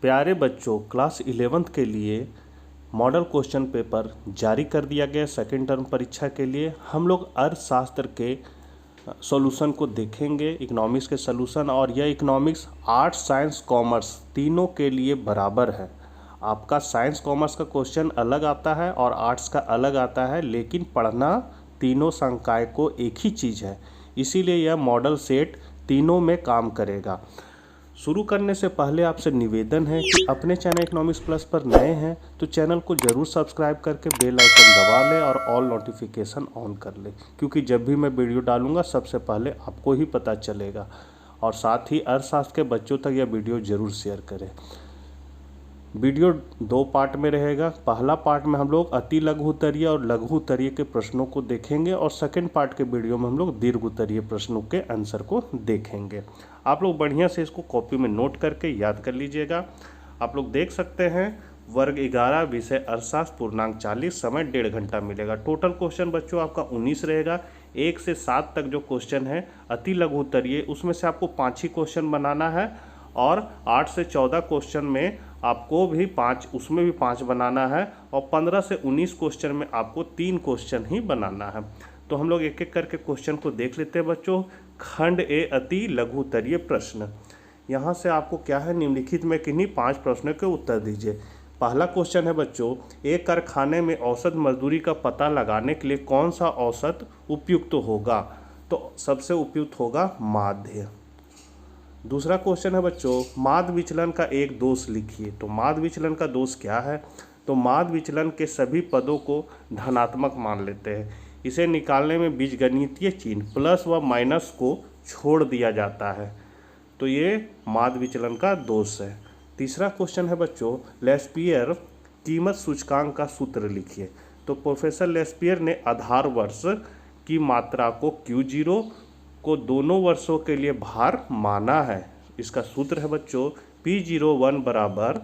प्यारे बच्चों, class 11th के लिए मॉडल क्वेश्चन पेपर जारी कर दिया गया सेकेंड टर्म परीक्षा के लिए। हम लोग अर्थशास्त्र के सॉल्यूशन को देखेंगे, इकोनॉमिक्स के सॉल्यूशन। और यह इकोनॉमिक्स आर्ट्स, साइंस, कॉमर्स तीनों के लिए बराबर है। आपका साइंस कॉमर्स का क्वेश्चन अलग आता है और आर्ट्स का अलग आता है, लेकिन पढ़ना तीनों संकाय को एक ही चीज़ है, इसीलिए यह मॉडल सेट तीनों में काम करेगा। शुरू करने से पहले आपसे निवेदन है कि अपने चैनल इकोनॉमिक्स प्लस पर नए हैं तो चैनल को ज़रूर सब्सक्राइब करके बेल आइकन दबा लें और ऑल नोटिफिकेशन ऑन कर लें, क्योंकि जब भी मैं वीडियो डालूंगा सबसे पहले आपको ही पता चलेगा। और साथ ही अर्थशास्त्र के बच्चों तक यह वीडियो ज़रूर शेयर करें। वीडियो 2 पार्ट में रहेगा। पहला पार्ट में हम लोग अति लघु उत्तरीय और लघु उत्तरीय के प्रश्नों को देखेंगे और सेकंड पार्ट के वीडियो में हम लोग दीर्घ उत्तरीय प्रश्नों के आंसर को देखेंगे। आप लोग बढ़िया से इसको कॉपी में नोट करके याद कर लीजिएगा। आप लोग देख सकते हैं वर्ग 11 विषय अर्थशास्त्र पूर्णांक 40 समय 1.5 घंटा मिलेगा। टोटल क्वेश्चन बच्चों आपका 19 रहेगा। 1 से 7 तक जो क्वेश्चन है अति लघु उत्तरीय, उसमें से आपको 5 ही क्वेश्चन बनाना है और 8 से 14 क्वेश्चन में आपको भी 5, उसमें भी 5 बनाना है और 15 से 19 क्वेश्चन में आपको 3 क्वेश्चन ही बनाना है। तो हम लोग एक एक करके क्वेश्चन को देख लेते हैं बच्चों। खंड ए अति लघु उत्तरीय प्रश्न। यहाँ से आपको क्या है, निम्नलिखित में किन्हीं 5 प्रश्नों के उत्तर दीजिए। पहला क्वेश्चन है बच्चों, एक कारखाने में औसत मजदूरी का पता लगाने के लिए कौन सा औसत उपयुक्त होगा? तो सबसे उपयुक्त होगा माध्य। दूसरा क्वेश्चन है बच्चों, माध्य विचलन का एक दोष लिखिए। तो माध्य विचलन का दोष क्या है? तो माध्य विचलन के सभी पदों को धनात्मक मान लेते हैं। इसे निकालने में बीजगणितीय चिन्ह प्लस व माइनस को छोड़ दिया जाता है, तो ये माध्य विचलन का दोष है। तीसरा क्वेश्चन है बच्चों, लेस्पियर कीमत सूचकांक का सूत्र लिखिए। तो प्रोफेसर लेस्पियर ने आधार वर्ष की मात्रा को Q0 को दोनों वर्षों के लिए भार माना है। इसका सूत्र है बच्चों P01 बराबर,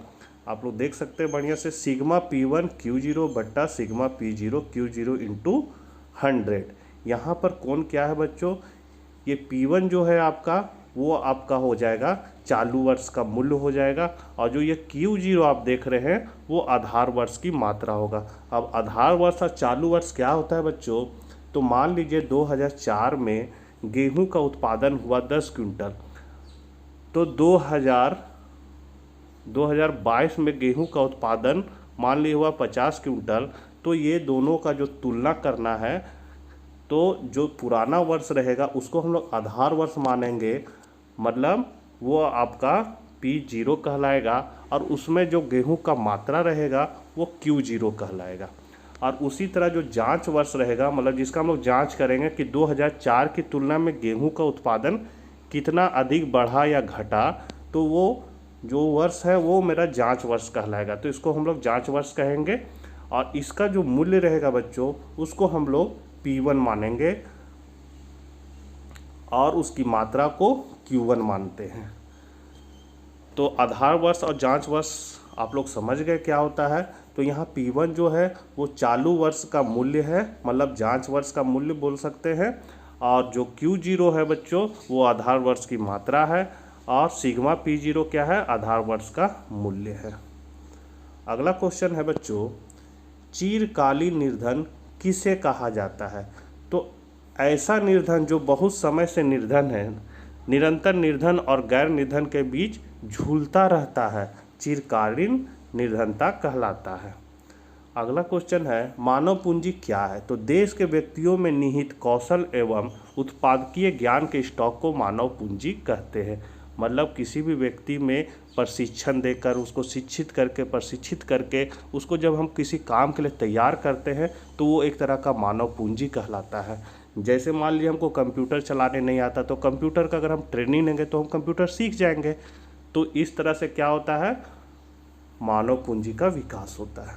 आप लोग देख सकते हैं बढ़िया से, सिग्मा P1 Q0 बट्टा सिग्मा P0 Q0 इंटू 100। यहाँ पर कौन क्या है बच्चों, ये P1 जो है आपका, वो आपका हो जाएगा चालू वर्ष का मूल्य हो जाएगा, और जो ये Q0 आप देख रहे हैं वो आधार वर्ष की मात्रा होगा। अब आधार वर्ष और चालू वर्ष क्या होता है बच्चों? तो मान लीजिए 2004 में गेहूं का उत्पादन हुआ 10 क्विंटल, तो 2022 में गेहूं का उत्पादन मान लीजिए हुआ 50 क्विंटल। तो ये दोनों का जो तुलना करना है, तो जो पुराना वर्ष रहेगा उसको हम लोग आधार वर्ष मानेंगे, मतलब वो आपका P0 कहलाएगा, और उसमें जो गेहूं का मात्रा रहेगा वो Q0 कहलाएगा। और उसी तरह जो जांच वर्ष रहेगा, मतलब जिसका हम लोग जांच करेंगे कि 2004 की तुलना में गेहूं का उत्पादन कितना अधिक बढ़ा या घटा, तो वो जो वर्ष है वो मेरा जांच वर्ष कहलाएगा। तो इसको हम लोग जांच वर्ष कहेंगे, और इसका जो मूल्य रहेगा बच्चों उसको हम लोग P1 मानेंगे और उसकी मात्रा को Q1 मानते हैं। तो आधार वर्ष और जांच वर्ष आप लोग समझ गए क्या होता है। तो यहाँ P1 जो है वो चालू वर्ष का मूल्य है, मतलब जांच वर्ष का मूल्य बोल सकते हैं, और जो Q0 है बच्चों वो आधार वर्ष की मात्रा है, और सिग्मा P0 क्या है, आधार वर्ष का मूल्य है। अगला क्वेश्चन है बच्चों, चिरकालीन निर्धन किसे कहा जाता है? तो ऐसा निर्धन जो बहुत समय से निर्धन है, निरंतर निर्धन और गैर निर्धन के बीच झूलता रहता है, चिरकालीन निर्धनता कहलाता है। अगला क्वेश्चन है, मानव पूंजी क्या है? तो देश के व्यक्तियों में निहित कौशल एवं उत्पादकीय ज्ञान के स्टॉक को मानव पूंजी कहते हैं। मतलब किसी भी व्यक्ति में प्रशिक्षण देकर, उसको शिक्षित करके, प्रशिक्षित करके उसको जब हम किसी काम के लिए तैयार करते हैं तो वो एक तरह का मानव पूंजी कहलाता है। जैसे मान लीजिए हमको कंप्यूटर चलाने नहीं आता, तो कंप्यूटर का अगर हम ट्रेनिंग लेंगे तो हम कंप्यूटर सीख जाएंगे। तो इस तरह से क्या होता है, मानव पूंजी का विकास होता है।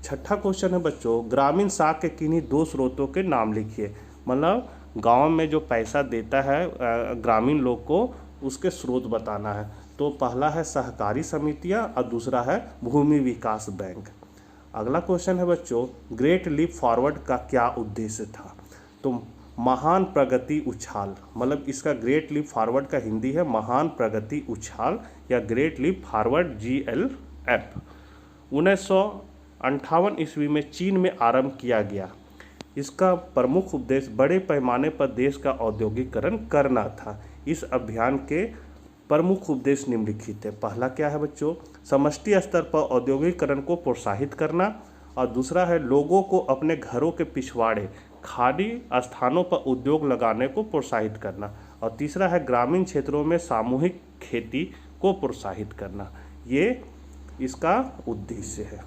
छठा क्वेश्चन है बच्चों, ग्रामीण साख के किन्हीं 2 स्रोतों के नाम लिखिए। मतलब गांव में जो पैसा देता है ग्रामीण लोग को, उसके स्रोत बताना है। तो पहला है सहकारी समितियां और दूसरा है भूमि विकास बैंक। अगला क्वेश्चन है बच्चों, ग्रेट लीप फॉरवर्ड का क्या उद्देश्य था? तो महान प्रगति उछाल, मतलब इसका ग्रेट लीप फॉरवर्ड का हिंदी है महान प्रगति उछाल या ग्रेट लीप फॉरवर्ड GLF। 1958 ईस्वी में चीन में आरंभ किया गया। इसका प्रमुख उद्देश्य बड़े पैमाने पर देश का औद्योगिकरण करना था। इस अभियान के प्रमुख उद्देश्य निम्नलिखित है। पहला क्या है बच्चों, समष्टि स्तर पर औद्योगिकरण को प्रोत्साहित करना, और दूसरा है लोगों को अपने घरों के पिछवाड़े खाली स्थानों पर उद्योग लगाने को प्रोत्साहित करना, और तीसरा है ग्रामीण क्षेत्रों में सामूहिक खेती को प्रोत्साहित करना। ये इसका उद्देश्य है।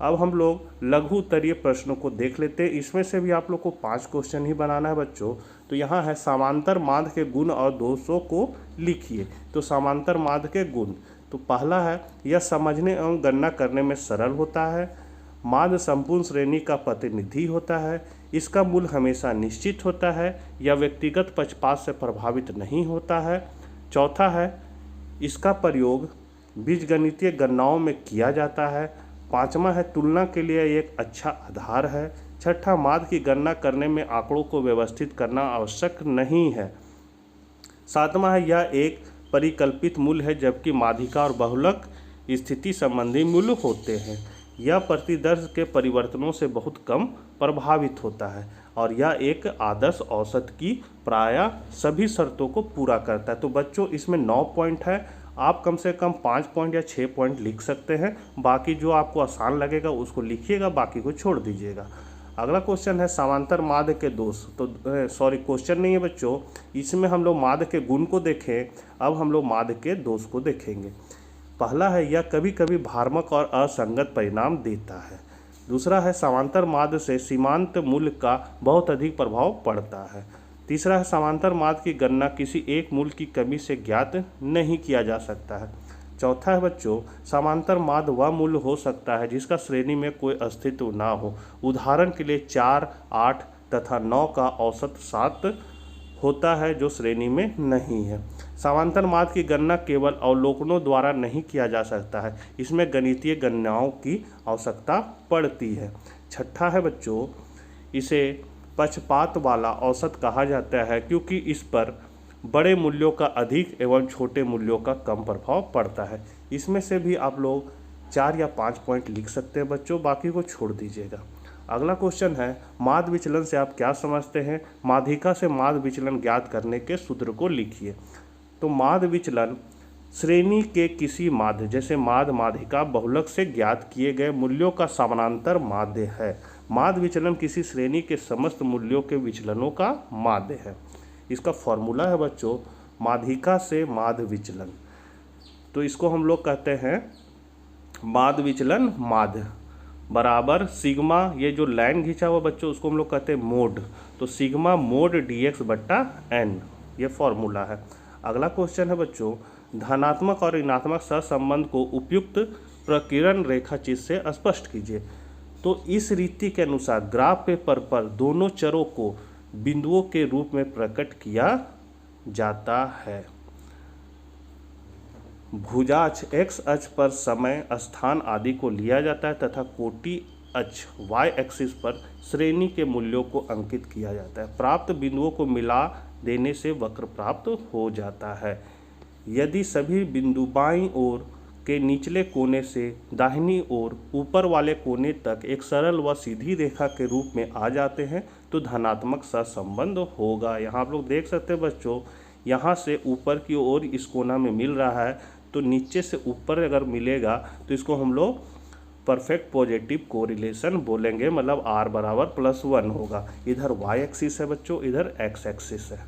अब हम लोग लघु उत्तरीय प्रश्नों को देख लेते हैं। इसमें से भी आप लोग को 5 क्वेश्चन ही बनाना है बच्चों। तो यहाँ है समांतर माध्य के गुण और दोषों को लिखिए। तो समांतर माध्य के गुण, तो पहला है यह समझने एवं गणना करने में सरल होता है। माध्य संपूर्ण श्रेणी का प्रतिनिधि होता है। इसका मूल हमेशा निश्चित होता है। यह व्यक्तिगत पक्षपात से प्रभावित नहीं होता है। चौथा है इसका प्रयोग बीजगणितीय गणनाओं में किया जाता है। पांचवा है तुलना के लिए एक अच्छा आधार है। छठा माध्य की गणना करने में आंकड़ों को व्यवस्थित करना आवश्यक नहीं है। सातवां है यह एक परिकल्पित मूल्य है, जबकि माध्यिका और बहुलक स्थिति संबंधी मूल्य होते हैं। यह प्रतिदर्श के परिवर्तनों से बहुत कम प्रभावित होता है, और यह एक आदर्श औसत की प्रायः सभी शर्तों को पूरा करता है। तो बच्चों इसमें 9 पॉइंट है। आप कम से कम 5 पॉइंट या 6 पॉइंट लिख सकते हैं। बाकी जो आपको आसान लगेगा उसको लिखिएगा, बाकी को छोड़ दीजिएगा। अगला क्वेश्चन है समांतर माध्य के दोष। तो क्वेश्चन नहीं है बच्चों, इसमें हम लोग माध्य के गुण को देखें। अब हम लोग माध्य के दोष को देखेंगे। पहला है यह कभी कभी भ्रामक और असंगत परिणाम देता है। दूसरा है समांतर माध्य से सीमांत मूल्य का बहुत अधिक प्रभाव पड़ता है। तीसरा है समांतर माध्य की गणना किसी एक मूल्य की कमी से ज्ञात नहीं किया जा सकता है। चौथा है बच्चों समांतर माध्य वह मूल्य हो सकता है जिसका श्रेणी में कोई अस्तित्व ना हो। उदाहरण के लिए 4, 8 तथा 9 का औसत 7 होता है जो श्रेणी में नहीं है। समांतर माध्य की गणना केवल अवलोकनों द्वारा नहीं किया जा सकता है, इसमें गणितीय गणनाओं की आवश्यकता पड़ती है। छठा है बच्चों इसे पक्षपात वाला औसत कहा जाता है, क्योंकि इस पर बड़े मूल्यों का अधिक एवं छोटे मूल्यों का कम प्रभाव पड़ता है। इसमें से भी आप लोग 4 या 5 पॉइंट लिख सकते हैं बच्चों, बाकी को छोड़ दीजिएगा। अगला क्वेश्चन है माध्य विचलन से आप क्या समझते हैं। माध्यिका से माध्य विचलन ज्ञात करने के सूत्र को लिखिए। तो माध्य विचलन श्रेणी के किसी माध्य जैसे माध्य माध्यिका बहुलक से ज्ञात किए गए मूल्यों का समानांतर माध्य है। माध्य विचलन किसी श्रेणी के समस्त मूल्यों के विचलनों का माध्य है। इसका फॉर्मूला है बच्चों माध्यिका से माध्य विचलन। तो इसको हम लोग कहते हैं माध्य विचलन माध्य बराबर सिग्मा, ये जो लाइन खींचा हुआ बच्चों उसको हम लोग कहते हैं मोड। तो सिग्मा मोड dx बट्टा n, ये फॉर्मूला है। अगला क्वेश्चन है बच्चों धनात्मक और ऋणात्मक सहसंबंध को उपयुक्त प्रकीर्ण रेखा चित्र से स्पष्ट कीजिए। तो इस रीति के अनुसार ग्राफ पेपर पर दोनों चरों को बिंदुओं के रूप में प्रकट किया जाता है। भुजाक्ष x अक्ष पर समय, स्थान आदि को लिया जाता है तथा कोटि अक्ष y एक्सिस पर श्रेणी के मूल्यों को अंकित किया जाता है। प्राप्त बिंदुओं को मिला देने से वक्र प्राप्त हो जाता है। यदि सभी बिंदु बाईं ओर के निचले कोने से दाहिनी ओर ऊपर वाले कोने तक एक सरल व सीधी रेखा के रूप में आ जाते हैं तो धनात्मक सहसंबंध होगा। यहाँ आप लोग देख सकते हैं बच्चों, यहाँ से ऊपर की ओर इस कोना में मिल रहा है, तो नीचे से ऊपर अगर मिलेगा तो इसको हम लोग परफेक्ट पॉजिटिव कोरिलेशन बोलेंगे, मतलब r बराबर +1 होगा। इधर y एक्सिस है बच्चों, इधर x एक्सिस है।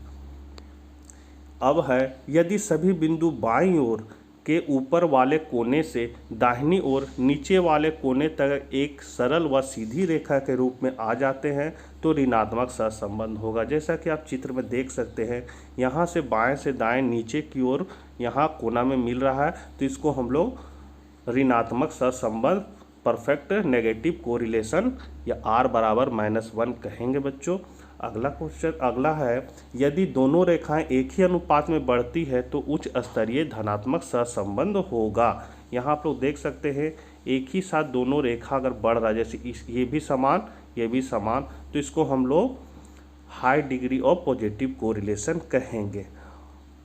अब है यदि सभी बिंदु बाईं ओर के ऊपर वाले कोने से दाहिनी ओर नीचे वाले कोने तक एक सरल व सीधी रेखा के रूप में आ जाते हैं तो ऋणात्मक सहसंबंध होगा। जैसा कि आप चित्र में देख सकते हैं, यहाँ से बाएं से दाएं नीचे की ओर यहाँ कोना में मिल रहा है, तो इसको हम लोग ऋणात्मक सहसंबंध परफेक्ट नेगेटिव कोरिलेशन या r बराबर -1 कहेंगे बच्चों। अगला क्वेश्चन अगला है यदि दोनों रेखाएं एक ही अनुपात में बढ़ती है तो उच्च स्तरीय धनात्मक सहसंबंध होगा। यहाँ आप लोग देख सकते हैं एक ही साथ दोनों रेखा अगर बढ़ रहा है, जैसे ये भी समान ये भी समान, तो इसको हम लोग high degree of positive correlation कहेंगे।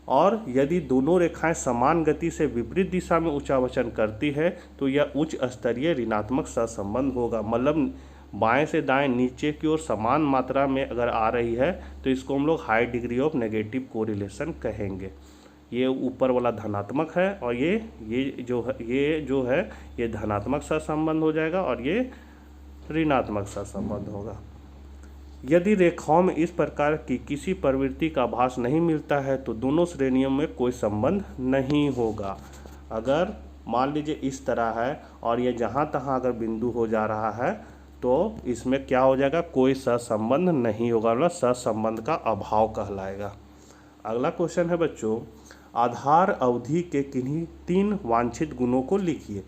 और यदि दोनों रेखाएं समान गति से विपरीत दिशा में उच्चावचन करती है तो यह उच्च स्तरीय ऋणात्मक सहसंबंध होगा। मतलब बाएं से दाएं नीचे की ओर समान मात्रा में अगर आ रही है तो इसको हम लोग high degree of negative correlation कहेंगे। ये ऊपर वाला धनात्मक है और ये जो है ये धनात्मक सहसंबंध हो जाएगा और ये ऋणात्मक सहसंबंध होगा। यदि रेखाओं में इस प्रकार की किसी प्रवृत्ति का आभास नहीं मिलता है तो दोनों श्रेणियों में कोई संबंध नहीं होगा। अगर मान लीजिए इस तरह है और ये जहाँ तहाँ अगर बिंदु हो जा रहा है तो इसमें क्या हो जाएगा, कोई सहसंबंध नहीं होगा, मतलब सहसंबंध का अभाव कहलाएगा। अगला क्वेश्चन है बच्चों, आधार अवधि के किन्हीं 3 वांछित गुणों को लिखिए।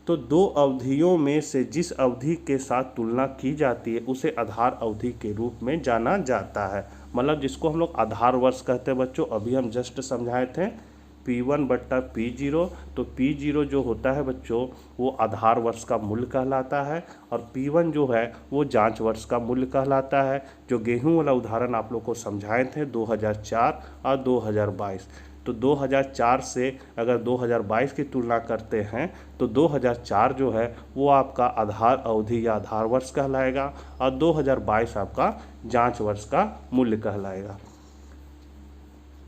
तो 2 अवधियों में से जिस अवधि के साथ तुलना की जाती है उसे आधार अवधि के रूप में जाना जाता है। मतलब जिसको हम लोग आधार वर्ष कहते हैं बच्चों, अभी हम जस्ट समझाए थे P1 बट्टा P0। तो P0 जो होता है बच्चों वो आधार वर्ष का मूल्य कहलाता है और P1 जो है वो जांच वर्ष का मूल्य कहलाता है। जो गेहूं वाला उदाहरण आप लोग को समझाए थे 2004 और 2022, तो 2004 से अगर 2022 की तुलना करते हैं तो 2004 जो है वो आपका आधार अवधि या आधार वर्ष कहलाएगा और 2022 आपका जांच वर्ष का मूल्य कहलाएगा।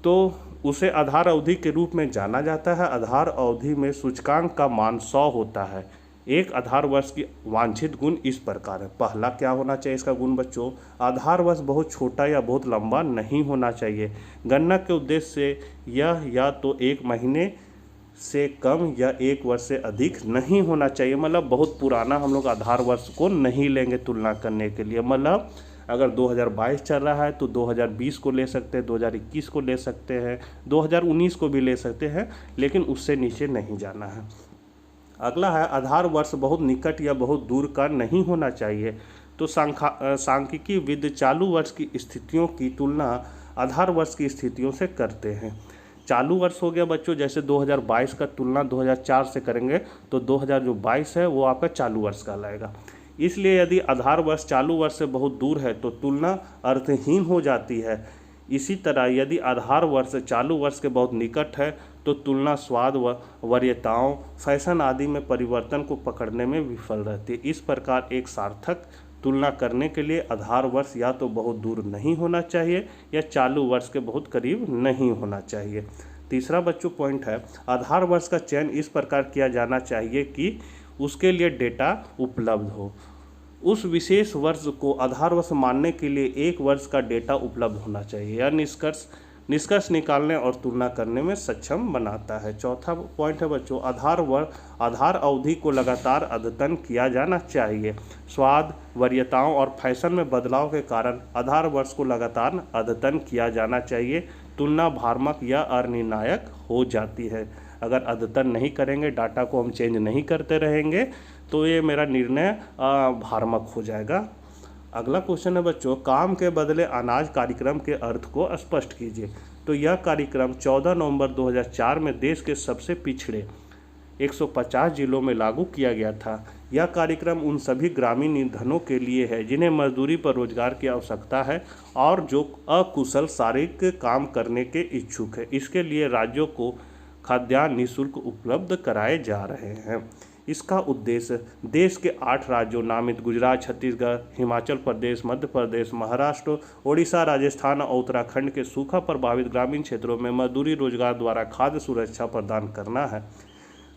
तो उसे आधार अवधि के रूप में जाना जाता है। आधार अवधि में सूचकांक का मान 100 होता है। एक आधार वर्ष की वांछित गुण इस प्रकार है। पहला क्या होना चाहिए इसका गुण बच्चों, आधार वर्ष बहुत छोटा या बहुत लंबा नहीं होना चाहिए। गणना के उद्देश्य से यह या तो 1 महीने से कम या 1 वर्ष से अधिक नहीं होना चाहिए। मतलब बहुत पुराना हम लोग आधार वर्ष को नहीं लेंगे तुलना करने के लिए। मतलब अगर 2022 चल रहा है तो 2020 को ले सकते हैं, 2021 को ले सकते हैं, 2019 को भी ले सकते हैं, लेकिन उससे नीचे नहीं जाना है। अगला है आधार वर्ष बहुत निकट या बहुत दूर का नहीं होना चाहिए। तो सांख्यिकी विद चालू वर्ष की स्थितियों की तुलना आधार वर्ष की स्थितियों से करते हैं। चालू वर्ष हो गया बच्चों, जैसे 2022 का तुलना 2004 से करेंगे तो 2022 है वो आपका चालू वर्ष कहलाएगा। इसलिए यदि आधार वर्ष चालू वर्ष से बहुत दूर है तो तुलना अर्थहीन हो जाती है। इसी तरह यदि आधार वर्ष चालू वर्ष के बहुत निकट है तो तुलना स्वाद वरीयताओं, फैशन आदि में परिवर्तन को पकड़ने में विफल रहती है। इस प्रकार एक सार्थक तुलना करने के लिए आधार वर्ष या तो बहुत दूर नहीं होना चाहिए या चालू वर्ष के बहुत करीब नहीं होना चाहिए। तीसरा बच्चों पॉइंट है, आधार वर्ष का चयन इस प्रकार किया जाना चाहिए कि उसके लिए डेटा उपलब्ध हो। उस विशेष वर्ष को आधार वर्ष मानने के लिए 1 वर्ष का डेटा उपलब्ध होना चाहिए। यह निष्कर्ष निकालने और तुलना करने में सक्षम बनाता है। चौथा पॉइंट है बच्चों, आधार अवधि को लगातार अद्यतन किया जाना चाहिए। स्वाद, वरीयताओं और फैशन में बदलाव के कारण आधार वर्ष को लगातार अद्यतन किया जाना चाहिए। तुलना भ्रामक या अनिर्णायक हो जाती है। अगर अद्यतन नहीं करेंगे, डाटा को हम चेंज नहीं करते रहेंगे तो ये मेरा निर्णय भ्रामक हो जाएगा। अगला क्वेश्चन है बच्चों, काम के बदले अनाज कार्यक्रम के अर्थ को स्पष्ट कीजिए। तो यह कार्यक्रम 14 नवंबर 2004 में देश के सबसे पिछड़े 150 जिलों में लागू किया गया था। यह कार्यक्रम उन सभी ग्रामीण निर्धनों के लिए है जिन्हें मजदूरी पर रोजगार की आवश्यकता है और जो अकुशल शारीरिक काम करने के इच्छुक है। इसके लिए राज्यों को खाद्यान्न निःशुल्क उपलब्ध कराए जा रहे हैं। इसका उद्देश्य देश के 8 राज्यों नामित गुजरात, छत्तीसगढ़, हिमाचल प्रदेश, मध्य प्रदेश, महाराष्ट्र, ओडिशा, राजस्थान और उत्तराखंड के सूखा प्रभावित ग्रामीण क्षेत्रों में मजदूरी रोजगार द्वारा खाद्य सुरक्षा प्रदान करना है।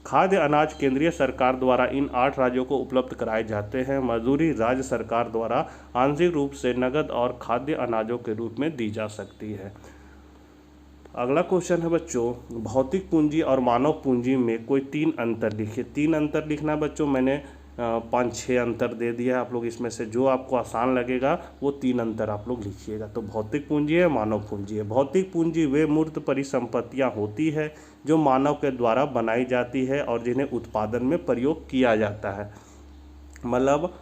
खाद्य अनाज केंद्रीय सरकार द्वारा इन 8 राज्यों को उपलब्ध कराए जाते हैं। मजदूरी राज्य सरकार द्वारा आंशिक रूप से नकद और खाद्य अनाजों के रूप में दी जा सकती है। अगला क्वेश्चन है बच्चों, भौतिक पूंजी और मानव पूंजी में कोई 3 अंतर लिखिए। 3 अंतर लिखना बच्चों, मैंने 5-6 अंतर दे दिया है। आप लोग इसमें से जो आपको आसान लगेगा वो 3 अंतर आप लोग लिखिएगा। तो भौतिक पूंजी है, मानव पूंजी है। भौतिक पूंजी वे मूर्त परिसंपत्तियां होती है जो मानव के द्वारा बनाई जाती है और जिन्हें उत्पादन में प्रयोग किया जाता है। मतलब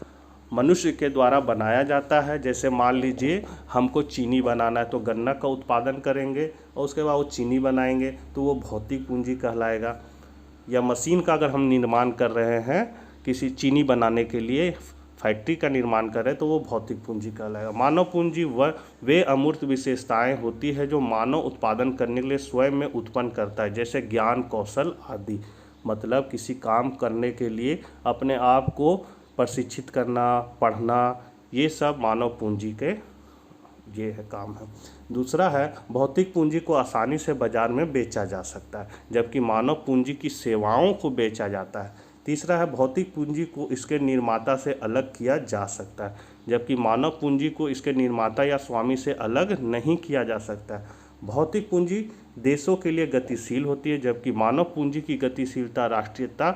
मनुष्य के द्वारा बनाया जाता है। जैसे मान लीजिए हमको चीनी बनाना है तो गन्ना का उत्पादन करेंगे और उसके बाद वो चीनी बनाएंगे तो वो भौतिक पूंजी कहलाएगा। या मशीन का अगर हम निर्माण कर रहे हैं किसी चीनी बनाने के लिए, फैक्ट्री का निर्माण करे तो वो भौतिक पूंजी कहलाएगा। मानव पूंजी वे अमूर्त विशेषताएं होती है जो मानव उत्पादन करने के लिए स्वयं में उत्पन्न करता है, जैसे ज्ञान, कौशल आदि। मतलब किसी काम करने के लिए अपने आप को प्रशिक्षित करना, पढ़ना, ये सब मानव पूंजी के ये है काम है। दूसरा है भौतिक पूंजी को आसानी से बाजार में बेचा जा सकता है, जबकि मानव पूंजी की सेवाओं को बेचा जाता है। तीसरा है भौतिक पूंजी को इसके निर्माता से अलग किया जा सकता है, जबकि मानव पूंजी को इसके निर्माता या स्वामी से अलग नहीं किया जा सकता है। भौतिक पूंजी देशों के लिए गतिशील होती है, जबकि मानव पूंजी की गतिशीलता राष्ट्रीयता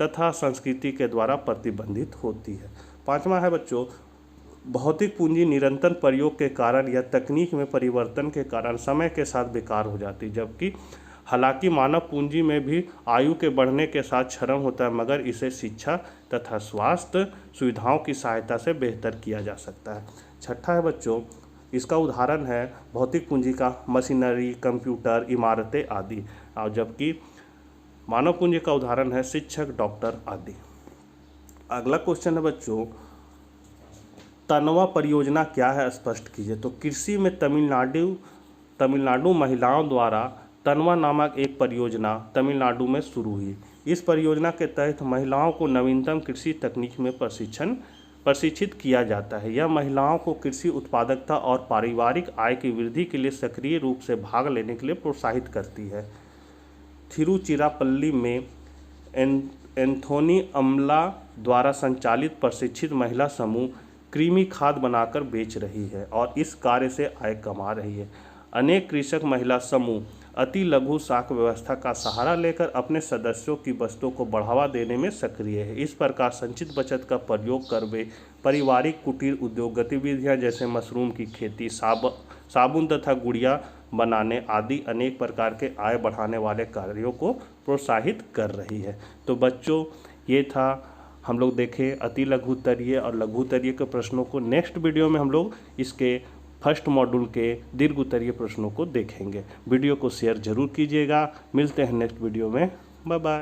तथा संस्कृति के द्वारा प्रतिबंधित होती है। पांचवा है बच्चों, भौतिक पूंजी निरंतर प्रयोग के कारण या तकनीक में परिवर्तन के कारण समय के साथ बेकार हो जाती है, जबकि हालांकि मानव पूंजी में भी आयु के बढ़ने के साथ क्षरण होता है, मगर इसे शिक्षा तथा स्वास्थ्य सुविधाओं की सहायता से बेहतर किया जा सकता है। छठा है बच्चों, इसका उदाहरण है भौतिक पूंजी का मशीनरी, कंप्यूटर, इमारतें आदि, और जबकि मानव पूंजी का उदाहरण है शिक्षक, डॉक्टर आदि। अगला क्वेश्चन है बच्चों, तनवा परियोजना क्या है, स्पष्ट कीजिए। तो कृषि में तमिलनाडु महिलाओं द्वारा तनवा नामक एक परियोजना तमिलनाडु में शुरू हुई। इस परियोजना के तहत महिलाओं को नवीनतम कृषि तकनीक में प्रशिक्षित किया जाता है। यह महिलाओं को कृषि उत्पादकता और पारिवारिक आय की वृद्धि के लिए सक्रिय रूप से भाग लेने के लिए प्रोत्साहित करती है। तिरुचिरापल्ली में एंथोनी अमला द्वारा संचालित प्रशिक्षित महिला समूह कृमि खाद बनाकर बेच रही है और इस कार्य से आय कमा रही है। अनेक कृषक महिला समूह अति लघु साख व्यवस्था का सहारा लेकर अपने सदस्यों की बचतों को बढ़ावा देने में सक्रिय है। इस प्रकार संचित बचत का प्रयोग कर वे पारिवारिक कुटीर उद्योग गतिविधियां जैसे मशरूम की खेती, साबुन तथा गुड़िया बनाने आदि अनेक प्रकार के आय बढ़ाने वाले कार्यों को प्रोत्साहित कर रही है। तो बच्चों, ये था, हम लोग देखें अति लघुत्तरीय और लघुत्तरीय के प्रश्नों को। नेक्स्ट वीडियो में हम लोग इसके फर्स्ट मॉड्यूल के दीर्घ उत्तरीय प्रश्नों को देखेंगे। वीडियो को शेयर जरूर कीजिएगा। मिलते हैं नेक्स्ट वीडियो में। Bye bye.